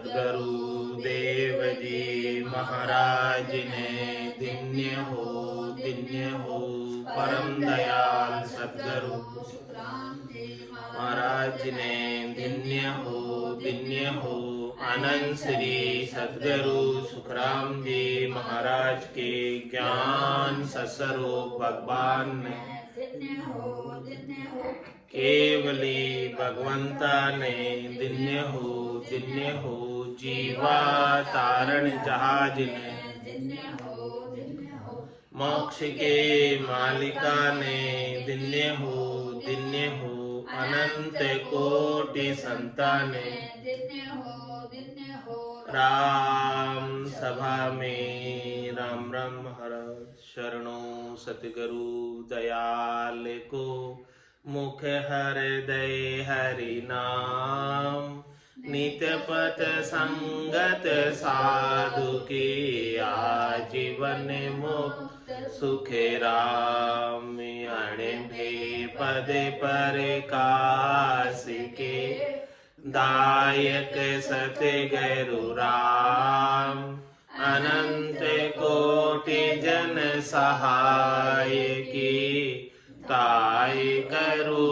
सद्गुरु देव जी महाराज ने दिन्य हो परम दयाल सद्गुरु महाराज ने दिन्य हो आनंद श्री सद्गुरु सुखराम जी महाराज के ज्ञान सस्वरूप भगवान ने केवली भगवंता ने दिन्य हो जीवा तारण जहाज ने मोक्ष के मालिका ने दिन्य हो अनंत कोटि संताने राम सभा में राम राम हर शरणों सतगुरु दयाल को मुख हृदय हरि नाम नित्य पथ संगत साधु की आजीवन मुक्त सुख राम अणभे पद पर काश के दायक सतगुरु राम अनंत कोटि जन सहाय की ताय करू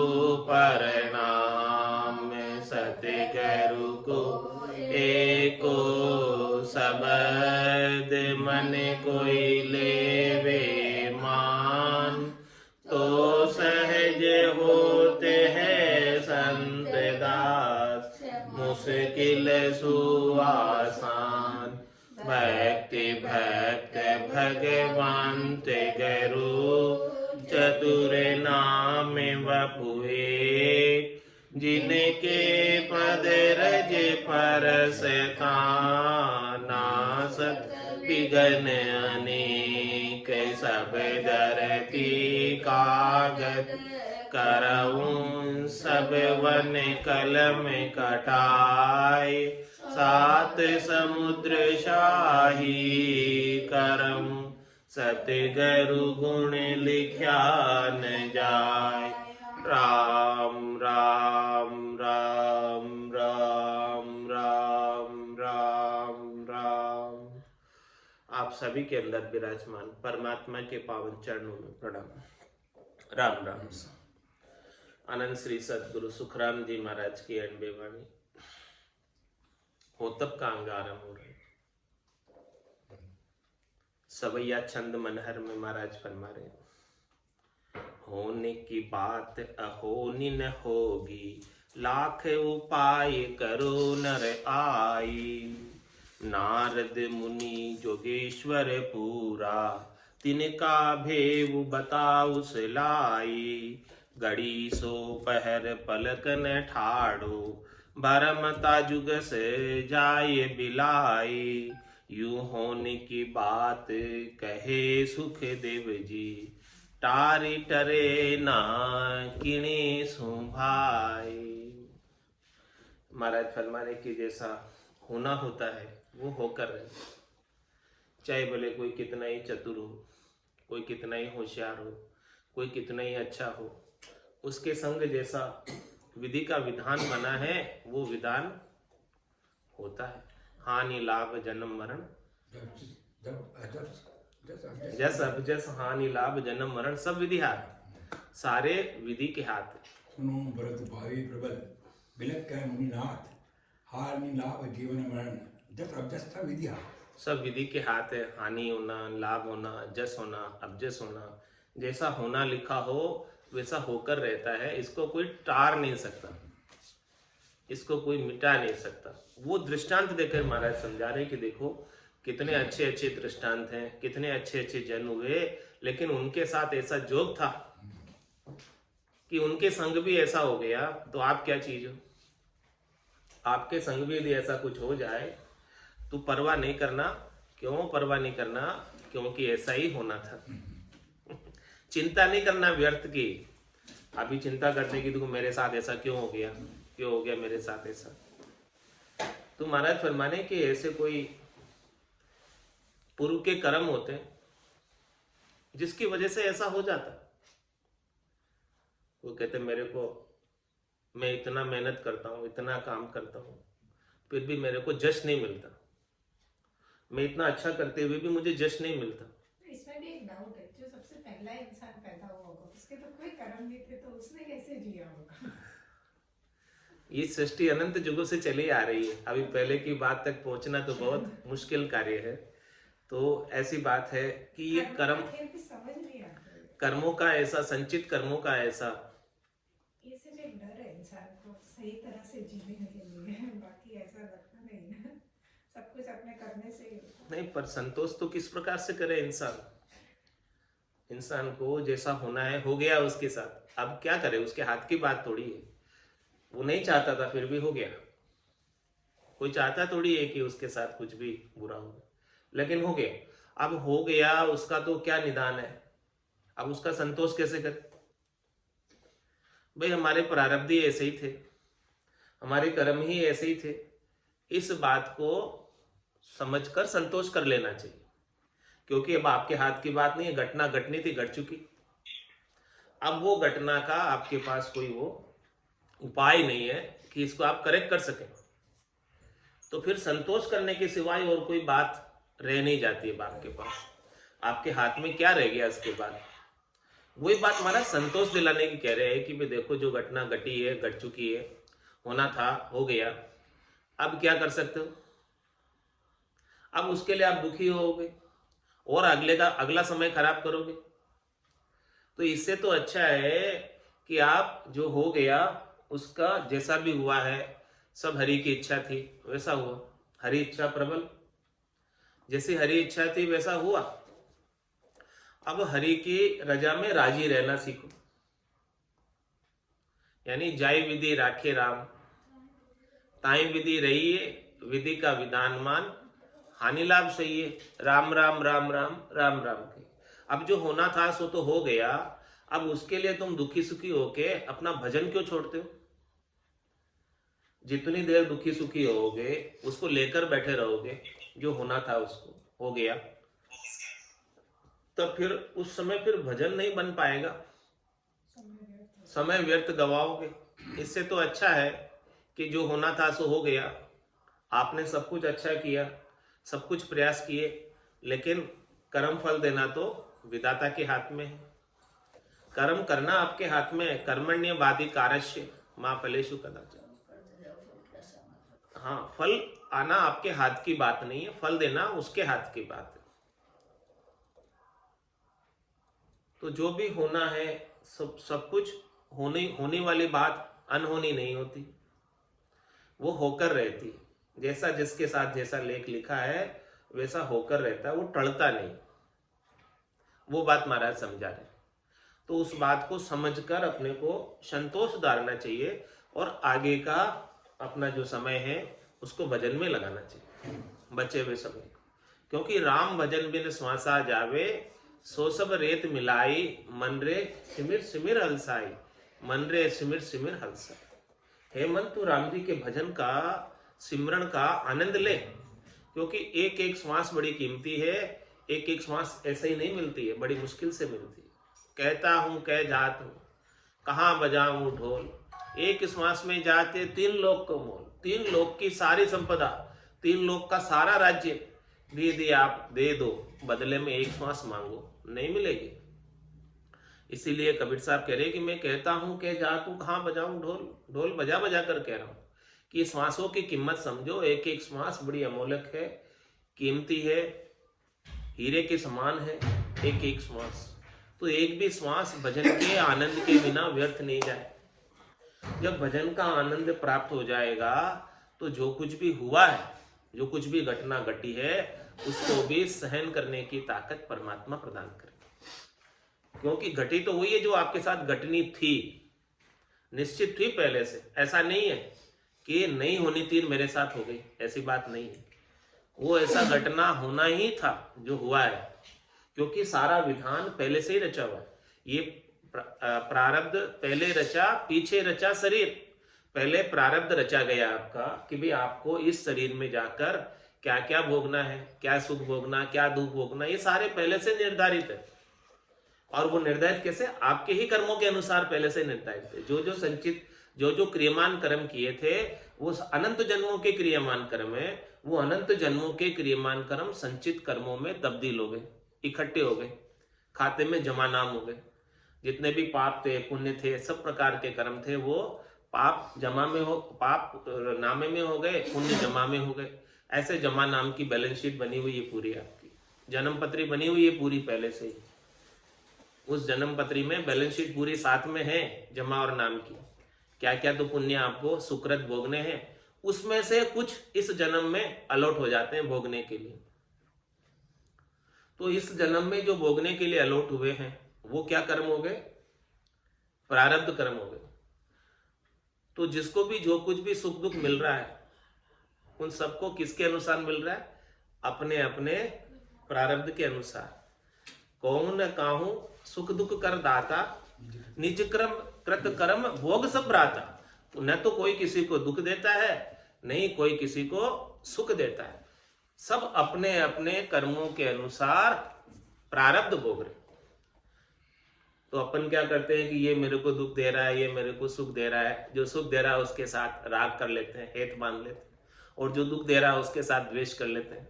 प्रणाम सतगुरु को एको शब्द मन कोई लेवे मान तो सहज होते हैं संत दास मुश्किल सुआसान भक्ति भक्त भगवान ते गुरु चतुर नाम वपुए जिनके पद रज परस नासत विघन अनेक सब धरती कागज करऊं सब वन कलम कटाए सात समुद्र शाही करम सतगुरु गुण लिख्या न जाय राम राम राम राम राम राम राम। आप सभी के अंदर विराजमान परमात्मा के पावन चरणों में प्रणाम। राम राम। आनंद श्री सद्गुरु सुखराम जी महाराज की अनबे वाणी होतब का अंगारम हो रहे सवैया छंद मनहर में महाराज फरमा रहे होने की बात अहोनी न होगी लाख उपाय करो नर आई नारद मुनि जोगेश्वर पूरा तिनका भेव बताऊ सलाई घड़ी सो पहर पलकन ठाड़ो भरमता जुग से जाए बिलाई यूं होने की बात कहे सुख देव जी टारी टरे ना किणे सुभाई। महाराज फरमाने की जैसा होना होता है वो होकर रहे, चाहे भले कोई कितना ही चतुर हो, कोई कितना ही होशियार हो, कोई कितना ही अच्छा हो, उसके संग जैसा विधि का विधान बना है वो विधान होता है। हानि लाभ जन्म मरण जस अब जस हानि लाभ जन्म मरण सब विधि हाथ, सारे विधि के हाथ। सुनो भरत भाई प्रबल बिलक कह मुनिनाथ हानि लाभ जीवन मरण जस अब जस सब विधि हाथ, सब विधि के हाथ है। हानि होना, लाभ होना, जस होना, अबजस होना, जैसा होना लिखा हो वैसा होकर रहता है। इसको कोई टार नहीं सकता, इसको कोई मिटा नहीं सकता। वो दृष्टांत देकर महाराज समझा रहे कि देखो कितने अच्छे अच्छे दृष्टांत हैं, कितने अच्छे अच्छे जन हुए, लेकिन उनके साथ ऐसा जोग था कि उनके संग भी ऐसा हो गया तो आप क्या चीज हो। आपके संग भी यदि ऐसा कुछ हो जाए तो परवाह नहीं करना। क्यों परवाह नहीं करना? क्योंकि ऐसा ही होना था। चिंता नहीं करना व्यर्थ की। अभी चिंता करने की, देखो मेरे साथ ऐसा क्यों हो गया, क्यों हो गया मेरे साथ ऐसा। तो महाराज फरमाने कि ऐसे कोई पूर्व के कर्म होते जिसकी वजह से ऐसा हो जाता। वो कहते मेरे को, मैं इतना मेहनत करता हूँ, इतना काम करता हूँ, फिर भी मेरे को जश नहीं मिलता। मैं इतना अच्छा करते हुए भी मुझे जश नहीं मिलता। इसमें भी एक डाउट है, जो सबसे पहला इंसान पैदा हुआ होगा उसके तो कोई कर्म नहीं थे, तो उसने कैसे जिया होगा? ये सृष्टि अनंत युगों से चली आ रही है, अभी पहले की बात तक पहुंचना तो बहुत मुश्किल कार्य है। तो ऐसी बात है कि ये कर्म, खेल भी समझ नहीं आता है। कर्मों का ऐसा, संचित कर्मों का ऐसा, ये सिर्फ एक डर है इंसान को सही तरह से जीने के लिए, बाकी ऐसा लगता नहीं है। सब कुछ अपने करने से ही होता है। नहीं, पर संतोष तो किस प्रकार से करे इंसान? इंसान को जैसा होना है हो गया उसके साथ, अब क्या करे? उसके हाथ की बात थोड़ी है। वो नहीं चाहता था फिर भी हो गया। कोई चाहता थोड़ी है कि उसके साथ कुछ भी बुरा हो, लेकिन हो गया। अब हो गया, उसका तो क्या निदान है? अब उसका संतोष कैसे करे? भाई हमारे प्रारब्ध ही ऐसे ही थे, हमारे कर्म ही ऐसे ही थे। इस बात को समझकर संतोष कर लेना चाहिए, क्योंकि अब आपके हाथ की बात नहीं है। घटना घटनी थी, घट चुकी। अब वो घटना का आपके पास कोई वो उपाय नहीं है कि इसको आप करेक्ट कर सकें। तो फिर संतोष करने के सिवाय और कोई बात रह नहीं जाती है आपके पास। आपके हाथ में क्या रह गया इसके बाद? वही बात हमारा संतोष दिलाने की कह रहे हैं कि भाई देखो, जो घटना घटी है घट चुकी है, होना था हो गया। अब क्या कर सकते हो? अब उसके लिए आप दुखी होगे और अगला समय खराब करोगे। तो इससे तो अच्छा है कि आप जो हो गया उसका जैसा भी हुआ है, सब हरि की इच्छा थी वैसा हुआ। हरि इच्छा प्रबल, जैसी हरि इच्छा थी वैसा हुआ। अब हरि की रजा में राजी रहना सीखो। यानी जाय विधि राखे राम, ताई विधि रहिए, विधि का विधान मान, हानि लाभ सही है, राम राम राम राम राम राम के। अब जो होना था सो तो हो गया। अब उसके लिए तुम दुखी सुखी होके अपना भजन क्यों छोड़ते हो? जितनी देर दुखी सुखी होगे उसको लेकर बैठे रहोगे, जो होना था उसको हो गया, तब फिर उस समय फिर भजन नहीं बन पाएगा, समय व्यर्थ गवाओगे। इससे तो अच्छा है कि जो होना था सो हो गया। आपने सब कुछ अच्छा किया, सब कुछ प्रयास किए, लेकिन कर्म फल देना तो विधाता के हाथ में है। कर्म करना आपके हाथ में है। कर्मण्य बाधि कारस्य मां फलेषु कदाचन। हाँ, फल आना आपके हाथ की बात नहीं है, फल देना उसके हाथ की बात है। तो जो भी होना है सब कुछ होने वाली बात अनहोनी नहीं होती, वो होकर रहती है। जैसा जिसके साथ जैसा लेख लिखा है वैसा होकर रहता है, वो टलता नहीं। वो बात महाराज समझा रहे। तो उस बात को समझकर अपने को संतोष डालना चाहिए और आगे का अपना जो समय है उसको भजन में लगाना चाहिए, बचे हुए समय। क्योंकि राम भजन बिन श्वासा जावे, सो सब रेत मिलाई, मन रे सिमिर सिमिर हलसाई, मन रे सिमिर सिमिर हलसाई। हे मन, तू राम जी के भजन का, सिमरण का आनंद ले, क्योंकि एक एक श्वास बड़ी कीमती है। एक एक श्वास ऐसे ही नहीं मिलती है, बड़ी मुश्किल से मिलती है। कहता हूँ कह जात हूँ, कहाँ बजाऊं ढोल, एक श्वास में जाते 3 लोक को मोल। 3 लोक की सारी संपदा, 3 लोक का सारा राज्य दे आप दे दो, बदले में एक श्वास मांगो, नहीं मिलेगी। इसीलिए कबीर साहब कह रहे कि मैं कहता हूं कह जात हूं, कहाँ बजाऊं ढोल, ढोल बजा बजा कर कह रहा हूं कि श्वासों की कीमत समझो। एक एक श्वास बड़ी अमूल्य है, कीमती है, हीरे के समान है एक एक श्वास। तो एक भी श्वास भजन के आनंद के बिना व्यर्थ नहीं जाए। जब भजन का आनंद प्राप्त हो जाएगा तो जो कुछ भी हुआ है, जो कुछ भी घटना घटी है, उसको भी सहन करने की ताकत परमात्मा प्रदान करेगा। क्योंकि घटी तो वही है जो आपके साथ घटनी थी, निश्चित थी पहले से। ऐसा नहीं है कि नहीं होनी थी मेरे साथ हो गई, ऐसी बात नहीं है। वो ऐसा घटना होना ही था जो हुआ है, क्योंकि सारा विधान पहले से ही रचा हुआ है। ये प्रारब्ध पहले रचा, पीछे रचा शरीर। पहले प्रारब्ध रचा गया आपका कि भाई आपको इस शरीर में जाकर क्या क्या भोगना है, क्या सुख भोगना, क्या दुख भोगना, ये सारे पहले से निर्धारित है। और वो निर्धारित कैसे? आपके ही कर्मों के अनुसार पहले से निर्धारित है। जो जो संचित, जो जो क्रियमान कर्म किए थे वो अनंत जन्मों के क्रियमान कर्म है, वो अनंत जन्मों के क्रियमान कर्म संचित कर्मों में तब्दील हो गए, इकट्ठे हो गए, खाते में जमा नाम हो गए। जितने भी पाप थे, पुण्य थे, सब प्रकार के कर्म थे, वो पाप जमा में हो, पाप नामे में हो गए, पुण्य जमा में हो गए। ऐसे जमा नाम की बैलेंस शीट बनी हुई है पूरी, आपकी जन्म पत्री बनी हुई है पूरी पहले से ही। उस जन्म पत्री में बैलेंस शीट पूरी साथ में है, जमा और नाम की, क्या क्या तो पुण्य आपको सुकृत भोगने हैं, उसमें से कुछ इस जन्म में अलॉट हो जाते हैं भोगने के लिए। तो इस जन्म में जो भोगने के लिए अलॉट हुए हैं वो क्या कर्म हो गए? प्रारब्ध कर्म हो गए। तो जिसको भी जो कुछ भी सुख दुख मिल रहा है उन सबको किसके अनुसार मिल रहा है? अपने अपने प्रारब्ध के अनुसार। कहूं न काहूं सुख दुख कर दाता, निज क्रम कृत कर्म भोग सब भ्राता। तो न तो कोई किसी को दुख देता है, नहीं कोई किसी को सुख देता है, सब अपने अपने कर्मों के अनुसार प्रारब्ध भोग रहे। तो अपन क्या करते हैं कि ये मेरे को दुख दे रहा है, ये मेरे को सुख दे रहा है, जो सुख दे रहा है उसके साथ राग कर लेते हैं, हेत बांध लेते हैं, और जो दुख दे रहा है उसके साथ द्वेष कर लेते हैं।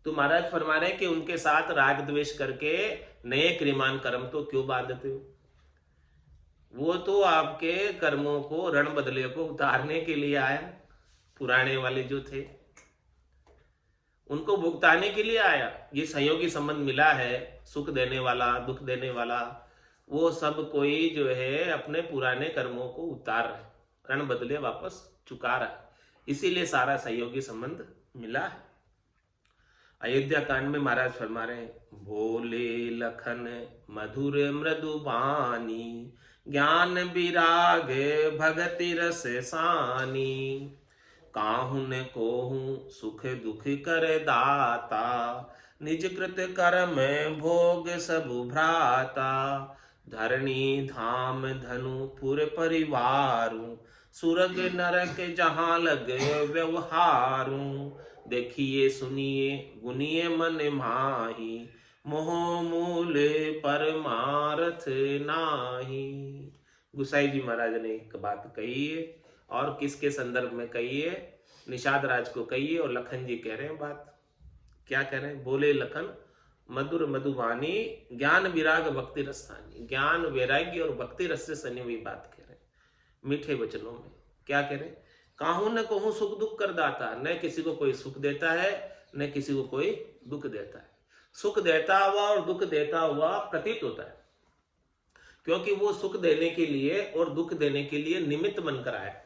तो महाराज फरमा रहे हैं कि उनके साथ राग द्वेष करके नए क्रियमान कर्म तो क्यों बांधते हो? वो तो आपके कर्मों को, रण बदले को उतारने के लिए आया। पुराने वाले जो थे उनको भुगताने के लिए आया। ये सहयोगी संबंध मिला है, सुख देने वाला, दुख देने वाला, वो सब कोई जो है अपने पुराने कर्मों को उतार रहा है, रण बदले वापस चुका रहा है, इसीलिए सारा सहयोगी संबंध मिला है। अयोध्या कांड में महाराज फरमा रहे हैं, भोले लखन मधुर मृदु बानी, ज्ञान विराग भगति रस सानी, काहुन कोहू सुख दुख कर दाता, निज कृत कर्म भोग सब भ्राता, धरणी धाम धनु पुर परिवारू, सुरग नरक जहाँ लग व्यवहारू, देखिए सुनिए गुनिए मन माही, मोह मूल परमार्थ नाही। गुसाई जी महाराज ने एक बात कही है, और किसके संदर्भ में कही है? निषाद राज को कही है, और लखन जी कह रहे हैं बात। क्या कह रहे हैं? बोले लखन मधुर मधुबानी, ज्ञान विराग भक्ति रसानी। ज्ञान वैराग्य और भक्ति रस से सनी हुई बात कह रहे हैं मीठे वचनों में। क्या कह रहे हैं? काहू न कहूं सुख दुख कर दाता, न किसी को कोई सुख देता है न किसी को कोई दुख देता है। सुख देता हुआ और दुख देता हुआ प्रतीत होता है, क्योंकि वो सुख देने के लिए और दुख देने के लिए निमित्त बनकर आया।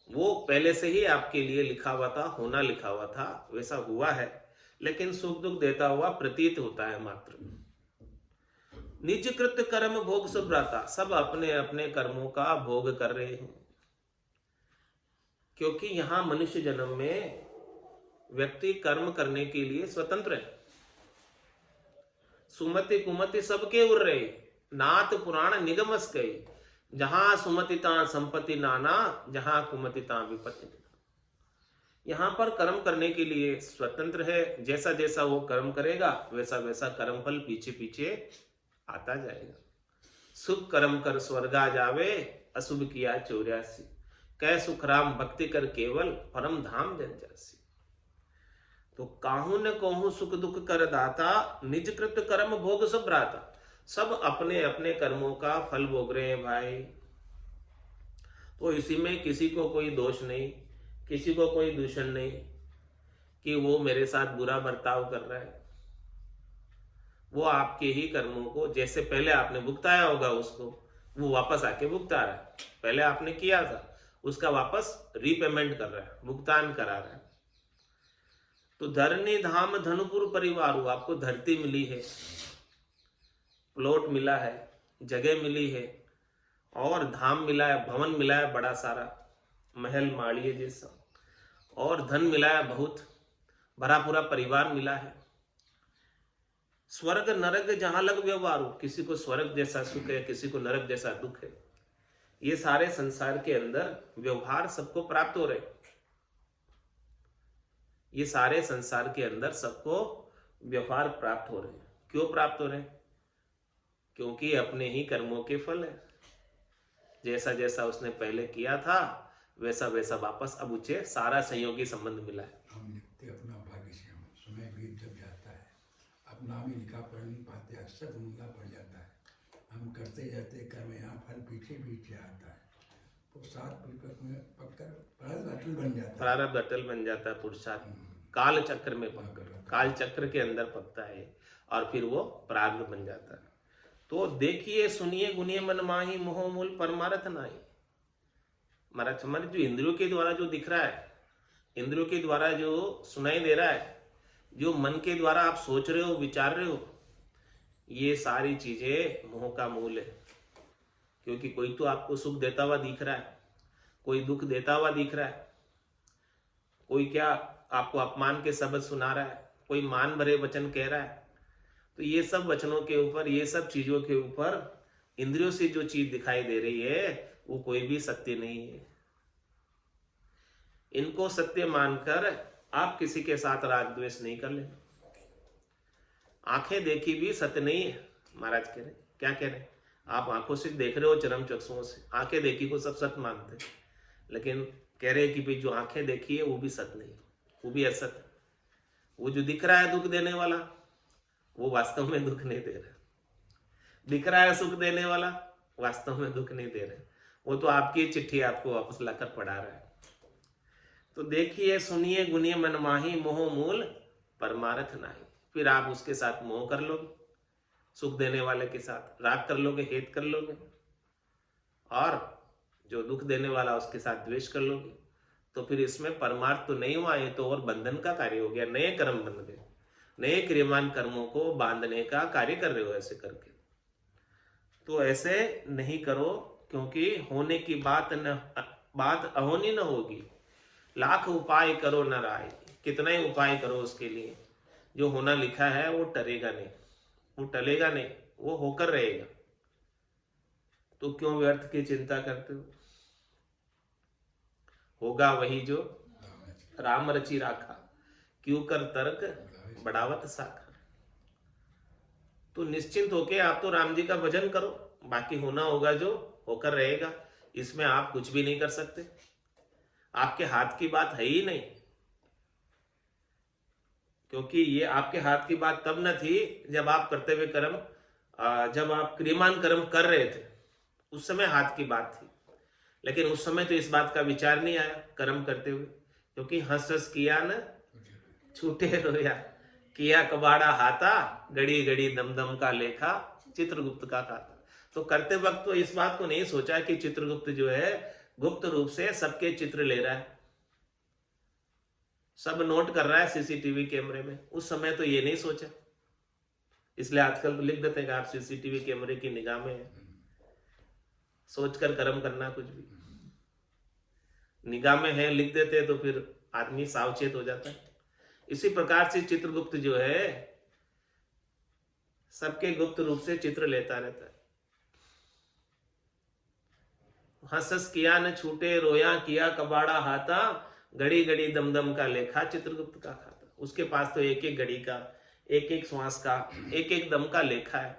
वो पहले से ही आपके लिए लिखा हुआ था, होना लिखा हुआ था, वैसा हुआ है, लेकिन सुख दुख देता हुआ प्रतीत होता है मात्र। निज कृत कर्म भोग सब भ्राता, सब अपने अपने कर्मों का भोग कर रहे हैं। क्योंकि यहां मनुष्य जन्म में व्यक्ति कर्म करने के लिए स्वतंत्र है। सुमति कुमति सबके उर रहे, नाथ पुराण निगमस गए, जहां सुमतिता संपत्ति नाना, जहां कुमतिता विपत्ति। यहां पर कर्म करने के लिए स्वतंत्र है, जैसा जैसा वो कर्म करेगा वैसा वैसा कर्म फल पीछे पीछे आता जाएगा। शुभ कर्म कर स्वर्गा जावे, अशुभ किया 84, कै सुख राम भक्ति कर केवल, परम धाम जन जासी। तो काहू न कहूं सुख दुख कर दाता, निज कृत कर्म भोग सब भ्राता। सब अपने अपने कर्मों का फल भोग रहे हैं भाई। तो इसी में किसी को कोई दोष नहीं, किसी को कोई दूषण नहीं कि वो मेरे साथ बुरा बर्ताव कर रहा है। वो आपके ही कर्मों को, जैसे पहले आपने भुगताया होगा उसको, वो वापस आके भुगता रहा है। पहले आपने किया था, उसका वापस रीपेमेंट कर रहा है, भुगतान करा रहा है। तो धरनी धाम धनुपुर परिवार, आपको धरती मिली है, प्लॉट मिला है, जगह मिली है, और धाम मिला है, भवन मिला है बड़ा सारा, महल माड़िए जैसा, और धन मिला है बहुत, भरा पूरा परिवार मिला है। स्वर्ग नरक जहां लग व्यवहार, किसी को स्वर्ग जैसा सुख है, किसी को नरक जैसा दुख है। ये सारे संसार के अंदर व्यवहार सबको प्राप्त हो रहे, ये सारे संसार के अंदर सबको व्यवहार प्राप्त हो रहे हैं। क्यों प्राप्त हो रहे हैं? क्योंकि अपने ही कर्मों के फल है। जैसा जैसा उसने पहले किया था वैसा वैसा वापस अब उसे सारा संयोगी संबंध मिला है। हम लिखते अपना भाग्य से, हम समय बीत जब जाता है, अपना भी लिखा पढ़ नहीं पाते, अक्सर धुंधला पड़ जाता है। हम करते जाते कर्म, यहाँ फल पीछे पीछे आता है। तो सात परिपक्व में पककर प्रारब्ध अटल बन जाता है। प्रारब्ध अटल बन जाता है, पुरुषार्थ काल चक्र में पककर, काल चक्र के अंदर पकता है और फिर वो प्रारब्ध बन जाता है। तो देखिए सुनिए गुनिए मन माही मोह मूल परमारथ नाही। महाराज हमारे जो इंद्रियों के द्वारा जो दिख रहा है, इंद्रियों के द्वारा जो सुनाई दे रहा है, जो मन के द्वारा आप सोच रहे हो विचार रहे हो, ये सारी चीजें मोह का मूल है। क्योंकि कोई तो आपको सुख देता हुआ दिख रहा है, कोई दुख देता हुआ दिख रहा है, कोई क्या आपको अपमान के शब्द सुना रहा है, कोई मान भरे वचन कह रहा है। तो ये सब वचनों के ऊपर, ये सब चीजों के ऊपर इंद्रियों से जो चीज दिखाई दे रही है वो कोई भी सत्य नहीं है। इनको सत्य मानकर आप किसी के साथ राग द्वेष नहीं कर लेना। आंखें देखी भी सत्य नहीं है, महाराज कह रहे। क्या कह रहे? आप आंखों से देख रहे हो, चरम चक्षुओं से आंखें देखी को सब सत्य मानते, लेकिन कह रहे कि भाई जो आंखें देखी है वो भी सत्य नहीं, वो भी असत। वो जो दिख रहा है दुख देने वाला, वो वास्तव में दुख नहीं दे रहा। दिख रहा है सुख देने वाला, वास्तव में दुख नहीं दे रहे। वो तो आपकी चिट्ठी आपको वापस लाकर पढ़ा रहा है। तो देखिए सुनिए गुनिए मन माही मोह मूल परमारथ नाही। फिर आप उसके साथ मोह कर लोगे, सुख देने वाले के साथ राग कर लोगे, हेत कर लोगे, और जो दुख देने वाला उसके साथ द्वेष कर लोगे। तो फिर इसमें परमार्थ तो नहीं हुआ, ये तो और बंधन का कार्य हो गया। नए कर्म बन गए, नए क्रियमान कर्मों को बांधने का कार्य कर रहे हो ऐसे करके। तो ऐसे नहीं करो, क्योंकि होने की बात अहोनी न होगी। लाख उपाय करो न राय, कितना ही उपाय करो उसके लिए, जो होना लिखा है वो टलेगा नहीं, वो टलेगा नहीं, वो होकर रहेगा। तो क्यों व्यर्थ की चिंता करते हो? होगा वही जो राम रची राखा, क्यों कर तर्क बढ़ावत साखा। तो निश्चिंत होके आप तो राम जी का भजन करो, बाकी होना होगा जो होकर रहेगा। इसमें आप कुछ भी नहीं कर सकते, आपके हाथ की बात है ही नहीं। क्योंकि ये आपके हाथ की बात तब न थी जब आप करते हुए कर्म, जब आप क्रियमान कर्म कर रहे थे, उस समय हाथ की बात थी। लेकिन उस समय तो इस बात का विचार नहीं आया कर्म करते हुए, क्योंकि हंस हंस किया न छूटे रोया, किया कबाड़ा हाथा, गड़ी गड़ी दम दम का लेखा, चित्रगुप्त का खाता। तो करते वक्त तो इस बात को नहीं सोचा कि चित्रगुप्त जो है गुप्त रूप से सबके चित्र ले रहा है, सब नोट कर रहा है सीसीटीवी कैमरे में। उस समय तो ये नहीं सोचा, इसलिए आजकल तो लिख देते हैं कि आप सीसीटीवी कैमरे की निगाह में है। सोचकर कर्म करना कुछ भी निगाह में है लिख देते हैं, तो फिर आदमी सावचेत हो जाता है। इसी प्रकार से चित्रगुप्त जो है सबके गुप्त रूप से चित्र लेता रहता है। हंस हंस किया न छूटे रोया, किया कबाड़ा हाथा, घड़ी घड़ी दमदम का लेखा, चित्रगुप्त का खाता। उसके पास तो एक एक घड़ी का, एक एक श्वास का, एक एक दम का लेखा है।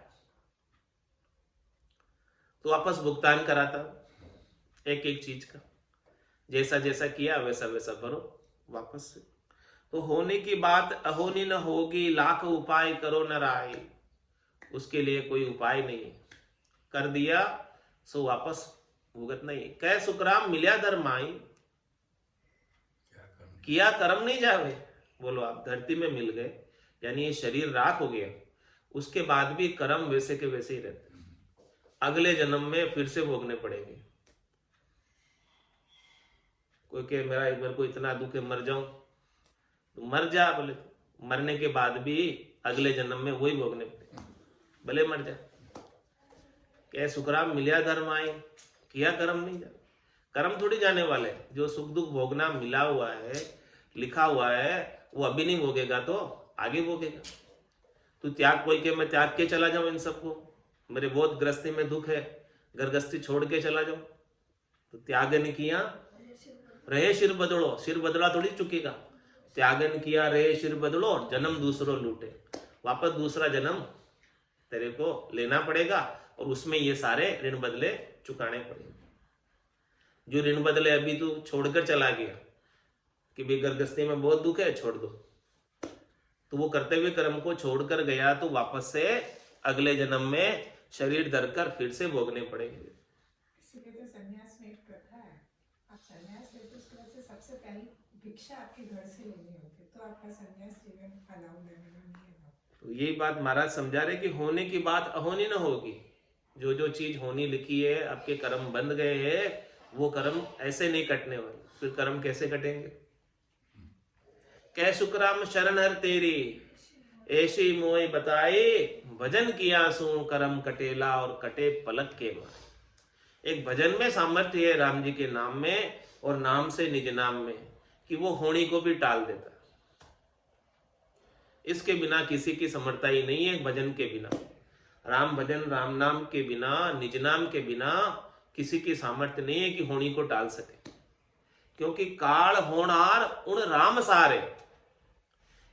तो वापस भुगतान कराता एक एक चीज का, जैसा जैसा किया वैसा वैसा भरो वापस से। तो होने की बात अहोनी न होगी, लाख उपाय करो न राय। उसके लिए कोई उपाय नहीं, कर दिया सो वापस भुगत नहीं। कह सुखराम मिल्या धर्माई, किया कर्म नहीं जावे। बोलो आप धरती में मिल गए, यानी ये शरीर राख हो गया, उसके बाद भी कर्म वैसे के वैसे ही रहते, अगले जन्म में फिर से भोगने पड़ेंगे। कोई कहे मेरे को इतना दुख है मर जाऊं, तो मर जा। बोले तो मरने के बाद भी अगले जन्म में वही भोगने पड़ेंगे, भले मर जा। क्या सुखराम मिल्या धर्म आए, किया कर्म नहीं जा। कर्म थोड़ी जाने वाले, जो सुख दुख भोगना मिला हुआ है, लिखा हुआ है, वो अभी नहीं भोगेगा तो आगे भोगेगा। तो त्याग, कोई के मैं त्याग के चला जाऊं इन सबको, मेरे बहुत गृहस्थी में दुख है, घर गृहस्थी छोड़ के चला जाऊं, तो त्यागन किया रहे सिर बदलो। सिर बदला थोड़ी चुकेगा, त्यागन किया रहे सिर बदलो, जन्म दूसरो लूटे। वापस दूसरा जन्म तेरे को लेना पड़ेगा और उसमें ये सारे ऋण बदले चुकाने पड़ेंगे। जो ऋण बदले अभी तू छोड़कर चला गया कि भाई गर्भस्थी में बहुत दुख है, छोड़ दो, तो वो करते हुए कर्म को छोड़कर गया तो वापस से अगले जन्म में शरीर धरकर फिर से भोगने पड़ेंगे। इसीलिए तो संन्यास में एक प्रथा है, आप संन्यास लेते हो उसके बाद से सबसे पहले भिक्षा आपके घर से लेनी होती है, तो आपका संन्यास जीवन अलाउ नहीं है। तो यही बात महाराज समझा रहे कि होने की बात अहोनी न होगी। जो जो चीज होनी लिखी है, आपके कर्म बंध गए हैं, वो कर्म ऐसे नहीं कटने वाले। फिर कर्म कैसे कटेंगे? कह शुक्राम शरण हर तेरी, ऐसी मोय बताए, भजन किया सू कर्म कटेला और कटे पलक के मारे। एक भजन में सामर्थ्य है राम जी के नाम में और नाम से निज नाम में, कि वो होनी को भी टाल देता। इसके बिना किसी की समर्थता ही नहीं है। भजन के बिना, राम भजन, राम नाम के बिना, निज नाम के बिना किसी की सामर्थ्य नहीं है कि होनी को टाल सके। क्योंकि काल होनार उन राम सारे,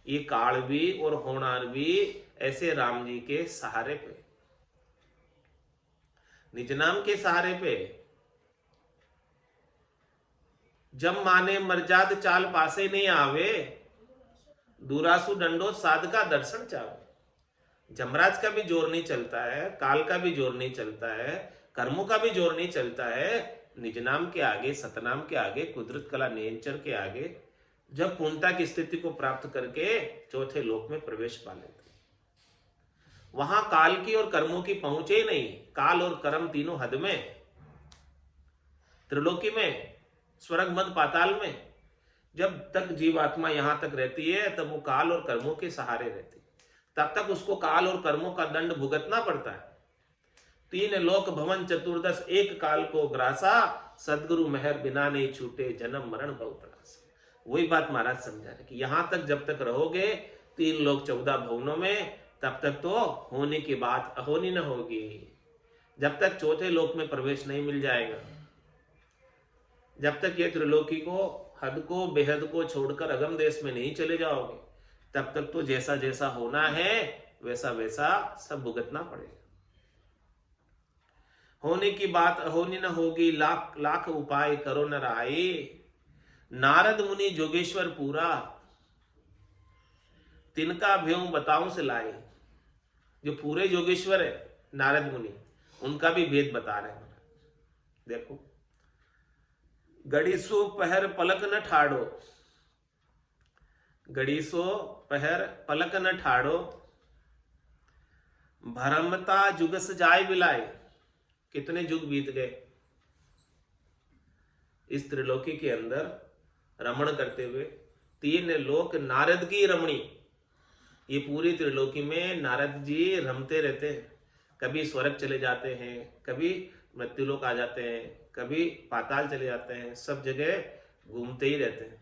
ये काल भी और होनार भी ऐसे राम जी के सहारे पे, निज नाम के सहारे पे। जब माने मर्जाद चाल पासे नहीं आवे, दूरासु डंडो साध का दर्शन चावे। जमराज का भी जोर नहीं चलता है, काल का भी जोर नहीं चलता है, कर्मों का भी जोर नहीं चलता है। निज नाम के आगे, सतनाम के आगे, कुदरत कला नियंचर के आगे जब पूर्णता की स्थिति को प्राप्त करके चौथे लोक में प्रवेश पा लेते, वहां काल की और कर्मों की पहुंच ही नहीं। काल और कर्म तीनों हद में, त्रिलोकी में, स्वर्ग मध्य पाताल में, जब तक जीवात्मा यहां तक रहती है तब वो काल और कर्मों के सहारे रहती, तब तक उसको काल और कर्मों का दंड भुगतना पड़ता है। तीन लोक भवन चतुर्दश एक काल को ग्रासा, सदगुरु मेहर बिना नहीं छूटे जन्म मरण बहु। वही बात महाराज समझा रहे कि यहां तक जब तक रहोगे 3 लोक 14 भवनों में, तब तक तो होने की बात अहोनी न होगी। जब तक चौथे लोक में प्रवेश नहीं मिल जाएगा, जब तक ये त्रिलोकी को, हद को, बेहद को छोड़कर अगम देश में नहीं चले जाओगे, तब तक तो जैसा जैसा होना है वैसा वैसा सब भुगतना पड़ेगा। होने की बात अहोनी न होगी, लाख लाख उपाय करो न राय। नारद मुनि जोगेश्वर पूरा, तिनका भ्यों बताऊं से लाए। जो पूरे जोगेश्वर है नारद मुनि, उनका भी भेद बता रहे हैं। देखो, गड़ीसो पहर पलक न ठाड़ो, गड़ीसो पहर पलक न ठाड़ो, भरमता जुगस जाय बिलाए। कितने युग बीत गए इस त्रिलोकी के अंदर रमण करते हुए। 3 लोक नारद की रमणी, ये पूरी त्रिलोकी में नारद जी रमते रहते हैं। कभी स्वर्ग चले जाते हैं, कभी मृत्युलोक आ जाते हैं, कभी पाताल चले जाते हैं, सब जगह घूमते ही रहते हैं।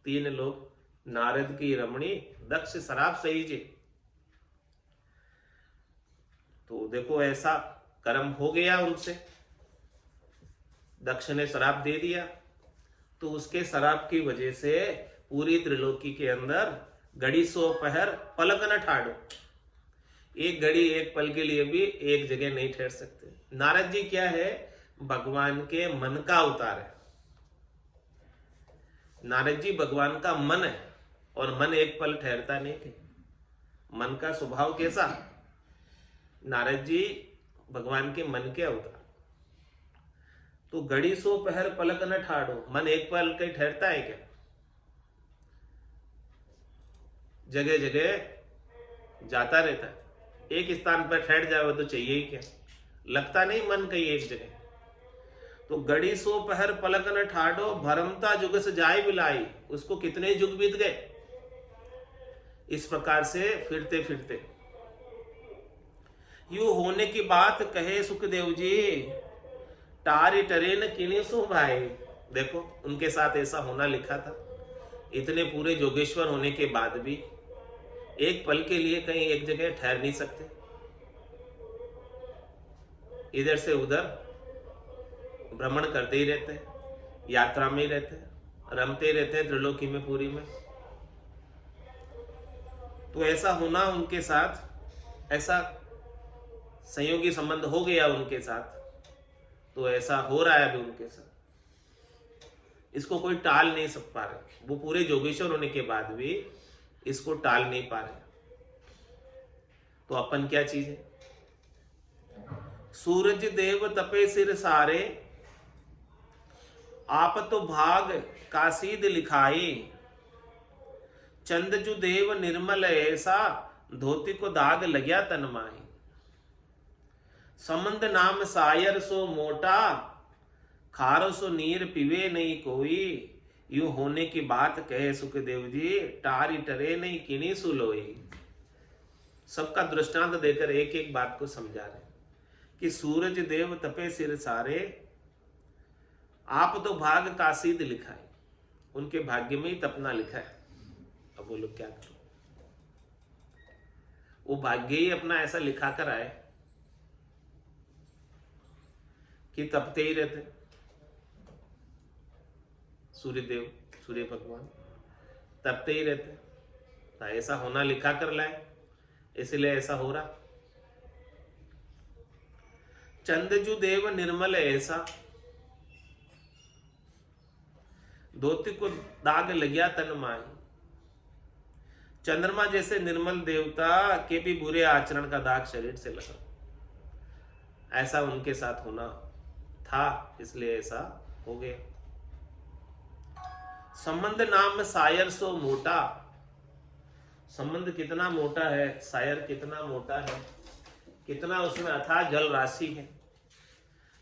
3 लोक नारद की रमणी, दक्ष शराब सही जी। तो देखो, ऐसा कर्म हो गया उनसे, दक्ष ने शराब दे दिया, तो उसके शराब की वजह से पूरी त्रिलोकी के अंदर घड़ी सो पहर पलक न ठाड़ो, एक घड़ी एक पल के लिए भी एक जगह नहीं ठहर सकते। नारद जी क्या है? भगवान के मन का अवतार है। नारद जी भगवान का मन है, और मन एक पल ठहरता नहीं थे। मन का स्वभाव कैसा? नारद जी भगवान के मन के अवतार। तो घड़ी सो पहर पलक न ठाड़ो, मन एक पल कहीं ठहरता है क्या? जगह जगह जाता रहता है। एक स्थान पर ठहर जाए तो चाहिए ही क्या, लगता नहीं मन कहीं एक जगह। तो घड़ी सो पहर पलक न ठाड़ो, भरमता जुगस जाय बिलाई। उसको कितने युग बीत गए इस प्रकार से फिरते फिरते। यू होने की बात कहे सुखदेव जी, टारी टरेन किने सु भाई। देखो, उनके साथ ऐसा होना लिखा था। इतने पूरे जोगेश्वर होने के बाद भी एक पल के लिए कहीं एक जगह ठहर नहीं सकते, इधर से उधर भ्रमण करते ही रहते हैं, यात्रा में ही रहते हैं, रमते ही रहते हैं त्रिलोकी में, पूरी में। तो ऐसा होना उनके साथ, ऐसा संयोगी संबंध हो गया उनके साथ, तो ऐसा हो रहा है अभी उनके साथ। इसको कोई टाल नहीं सक पा रहे, वो पूरे जोगेश्वर होने के बाद भी इसको टाल नहीं पा रहे। तो अपन क्या चीज है? सूरज देव तपे सिर सारे, आप तो भाग कासीद लिखाए। चंदजु देव निर्मल ऐसा, धोती को दाग लग्या तन माही। समंद नाम सायर सो मोटा, खारो सो नीर पीवे नहीं कोई। यूं होने की बात कहे सुखदेव जी, टारी टरे नहीं किनी सुलोई। सबका दृष्टांत देकर एक एक बात को समझा रहे कि सूरज देव तपे सिर सारे, आप तो भाग कासीद लिखा है। उनके भाग्य में ही तपना लिखा है। अब वो लोग क्या करें? वो भाग्य ही अपना ऐसा लिखा कर आए कि तपते ही रहते। सूर्यदेव, सूर्य भगवान तपते ही रहते। तो ऐसा होना लिखा कर लाए, इसलिए ऐसा हो रहा। चंदजु देव निर्मल ऐसा, धोती को दाग लग्या तन माही। चंद्रमा जैसे निर्मल देवता के भी बुरे आचरण का दाग शरीर से लगा, ऐसा उनके साथ होना था, इसलिए ऐसा हो गया। संबंध नाम सायर सो मोटा, संबंध कितना मोटा है, सायर कितना मोटा है, कितना उसमें अथाह जल राशि है।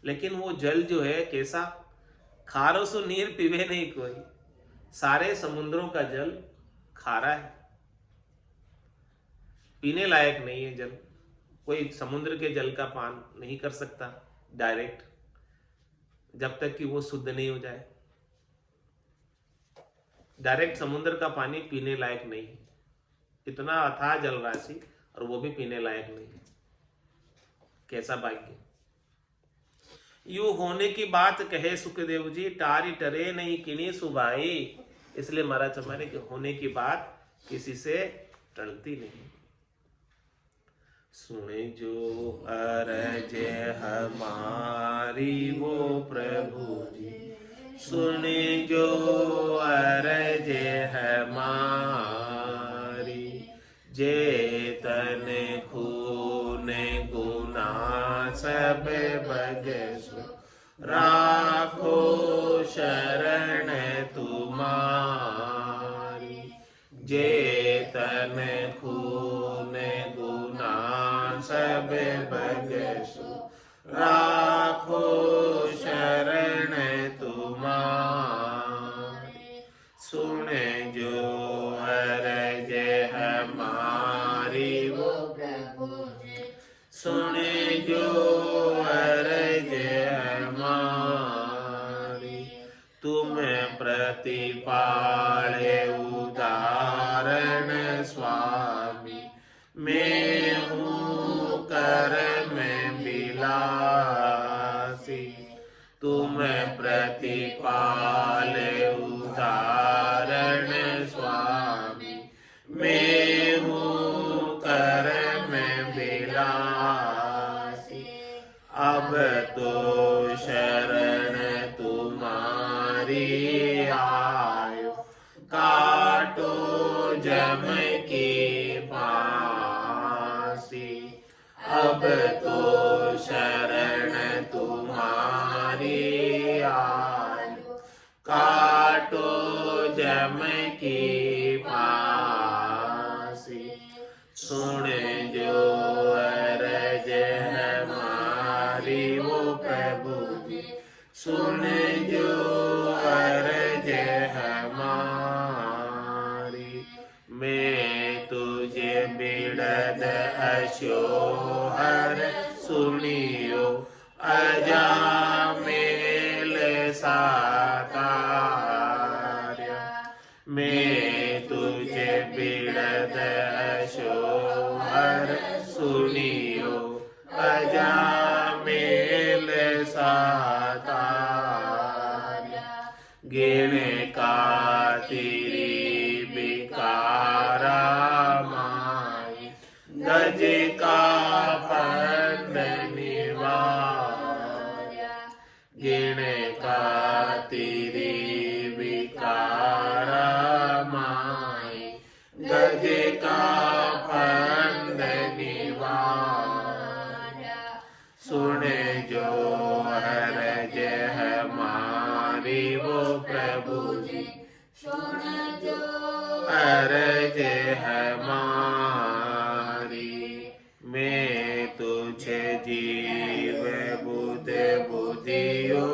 लेकिन वो जल जो है कैसा? खारो सो नीर पीवे नहीं कोई। सारे समुद्रों का जल खारा है, पीने लायक नहीं है जल। कोई समुद्र के जल का पान नहीं कर सकता डायरेक्ट, जब तक कि वो शुद्ध नहीं हो जाए। डायरेक्ट समुद्र का पानी पीने लायक नहीं है, इतना अथाह जल राशि, और वो भी पीने लायक नहीं है। कैसा भाग्य! यूं होने की बात कहे सुखदेव जी, टारी टरे नहीं किनी सुबाई। इसलिए महाराज हमारे होने की बात किसी से टलती नहीं। सुने जो अरज हमारी वो प्रभु जी, सुने जो अरज हमारी। जेतन खून गुना सब बगसु, राखो शरण तुम्हारी। जेतन खून गुना सब बगसु, राखो शरण तुम्हारी। सुन जो अरज हमारी वो प्रभु जी, सुन जो अरज हमारी। तुम प्रतिपाले उदाहरण स्वामी, मैं हूँ कर में बिलासी। तुम प्रतिपाले उदाहरण स्वामी, मैं हूँ कर में बिलासी। अब तो शरण तुम्हारी आयो, काटो जम की फांसी। अब तो शरण तुम्हारी आयो, काटो जम की फांसी। सुन जो अरज हमारी वो प्रभु जी, सुन जो अरज हमारी। मैं तुझे बिड़द अशोहर सुनियो, अजामेल साकार्य। मैं तुझे बिड़द अशोहर सुनियो, अजामेल साकार्य। गिण का तेरी बिकारा माई, गज का फंद निवार्य। गिण का तेरी गज का फंद निवारा। सुन जो हरज हमारी वो प्रभु जी, सुन जो हरज हमारी। मैं तुझे जीव बुध बुधियो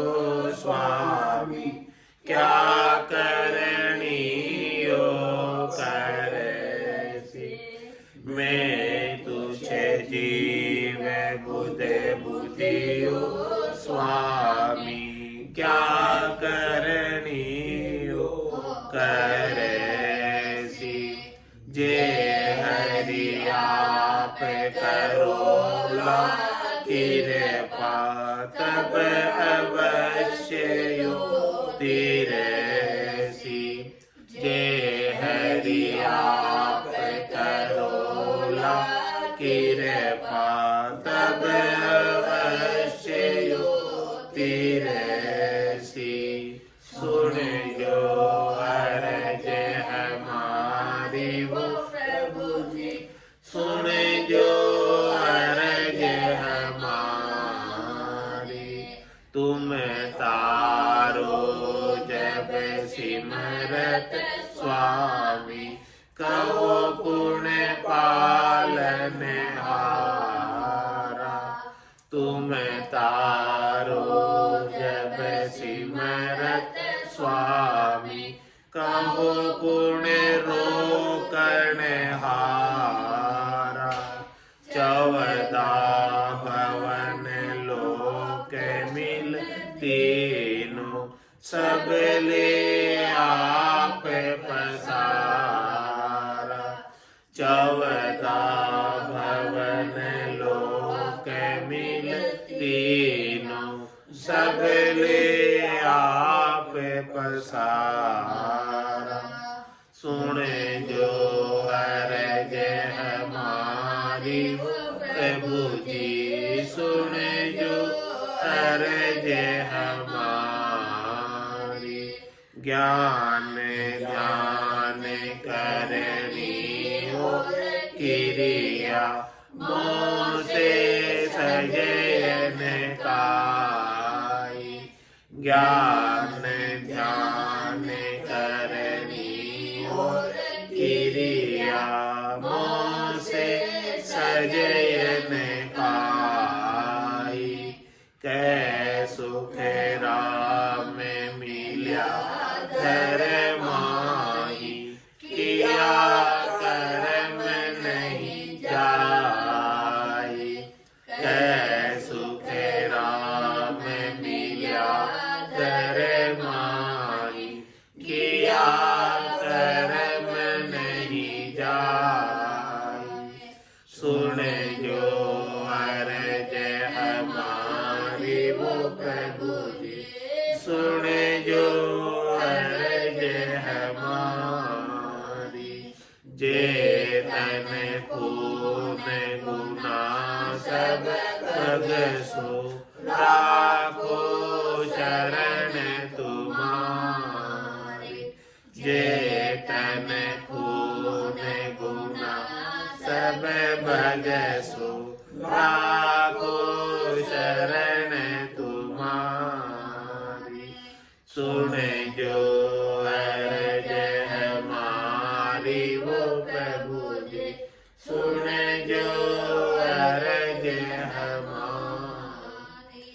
स्वामी, क्या करनियो करसी। मैं तुझे जीव बुध बुधियो स्वामी, क्या करनियो करसी। जे हरि आप करोला कृपा, तब अवश्य तिरसी। जे हरि आप करोला कृपा, तब अवश्य तिरसी। सुन जो अरज हमारी वो प्रभु जी, सुन जो अरज हमारी। तुम तारो जब सिमरत स्वामी, कहो पुण्य पालन हारा। तुम तारो जब सिमरत स्वामी, कहो पुण्य रोकण हारा। 14 भवन लोक मिल तीनों, सब ले आप पसारा। 14 भवन लोक मिल तीनों, सब ले आप पसारा। सुन जो अरज हमारी प्रभु जी, सुन जो अरज हमारी। ज्ञान ध्यान करनी हो क्रिया, मोह से सजन काई। ज्ञान ध्यान करनी हो क्रिया, मोह से सजन काई। कै सुख राम मिल्या धर माही, किया कर्म नहीं जाई। कै सुख राम मिल्या धर माही, किया कर्म नहीं जाई। सुन जो अरज हमारी वो प्रभु जी, सुन जो अरज हमारी। जे तन खून गुना सब भगसो, राखो शरण तुम्हारी। जे तन खून गुना सब भगसो, राखो शरण तुम्हारी। सुन जो अरज हमारी वो प्रभु जी, सुन जो अरज हमारी।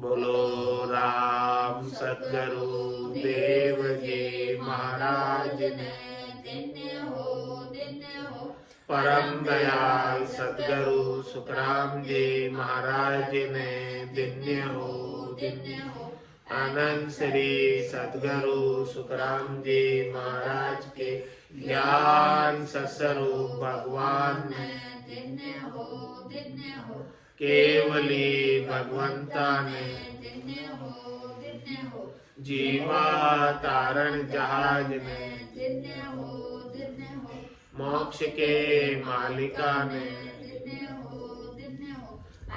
बोलो राम सतगुरु देव जी महाराज ने, परम दयाल सतगुरु सुखराम जी महाराज ने, दिन्य हो दिन्य हो। आनंद श्री सतगुरु सुखराम जी महाराज के ज्ञान सस्वरूप भगवान ने, दिन्य हो दिन्य हो। केवली भगवंता ने, दिन्य हो दिन्य हो। जीवा तारण जहाज ने, दिन्य हो दिन्य हो। मोक्ष के मालिका ने, दिन्य हो दिन्य हो।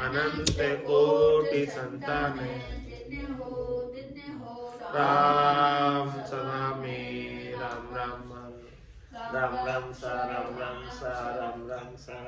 अनंत कोटि संताने, दिन्य हो दिन्य हो। राम सदा में राम राम राम राम सा राम राम सा राम राम सा